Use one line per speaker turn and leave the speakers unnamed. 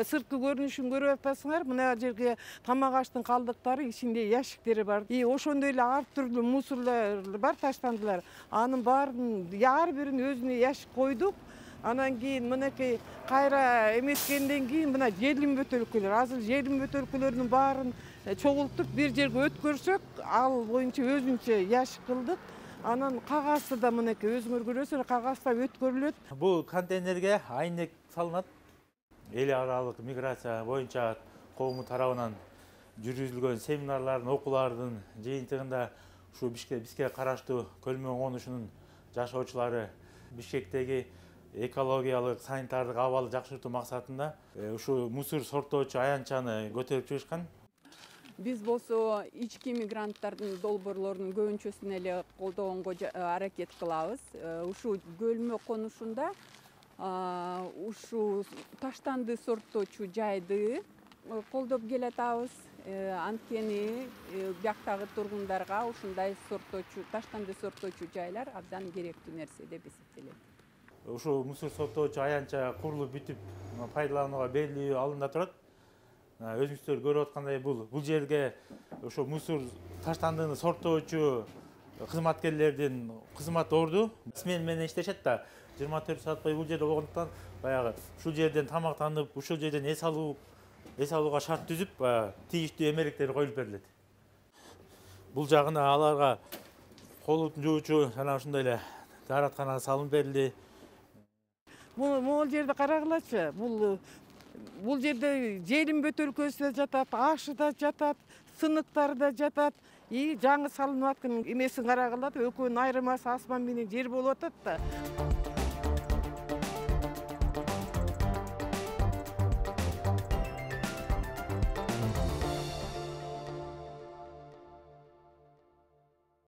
сырткы көрүнүшүн көрүп атпасыңар, мына жерге тамак аштын калдыктары, ичинде ящиктери бар. Ошондой эле ар түрдүү мусорлор бар, таштандылар. Анын баарын ар бирин өзүнө ящик койдук. Анан кийин мынакей кайра эметкенден кийин мына желим бөтөлкөлөр, азыр желим бөтөлкөлөрдүн баарын чогултуп бир жерге өткөрсөк, ал боюнча өзүнчө ящик кылдык. Анан кагазды да мынакей өзүңөр көрөсүздөр, кагазда өткөрүлөт.
Бул контейнерге айнек салынат. Эл аралык миграция боюнча коому тарабынан жүргүзүлгөн семинарлардын, окуулардын жыйынтыгында ушу Бишкекке караштуу Көлмө конушунун жашоочулары Бишкектеги экологиялык, санитардык абалды жакшыртуу максатында ушу мусор сорттоочу аянтчаны көтөрүп чыгышкан.
Биз болсо ички мигранттардын долбоорлорунун көбүнчөсүн эле колдогонго аракет кылабыз. Ушу Көлмө конушунда ушу таштанды сорттоочу жайды колдоп келатабыз. Анткени бияктагы тургундарга ушундай таштанды сорттоочу жайлар абдан керектүү нерсе деп эсептелет.
Ушу мусор сорттоочу аянтча курулуп бүтүп пайдаланууга белгилүү алында турат. Өзүңүздөр көрүп аткандай бул жерге ошо мусор таштандыны сорттоочу кызматкерлердин кызмат орду смена менен иштешет да. 24 саат бою бул жерде болгондуктан баягы ушул жерден тамактанып, ушул жерден эс алууга шарт түзүп, тийиштүү эмеректер коюлуп берилет. Бул жагына аларга колун жуучу жана ушундай эле даараткана салынып берилди.
Могул жерде карагылачы, бул жерде желим бөтөлкөсү да жатат, ашы да жатат, сыныктары да жатат. Жаңы салынып аткан эмесин карагыла, экөөнүн айырмасы асман менен жер болуп атат да.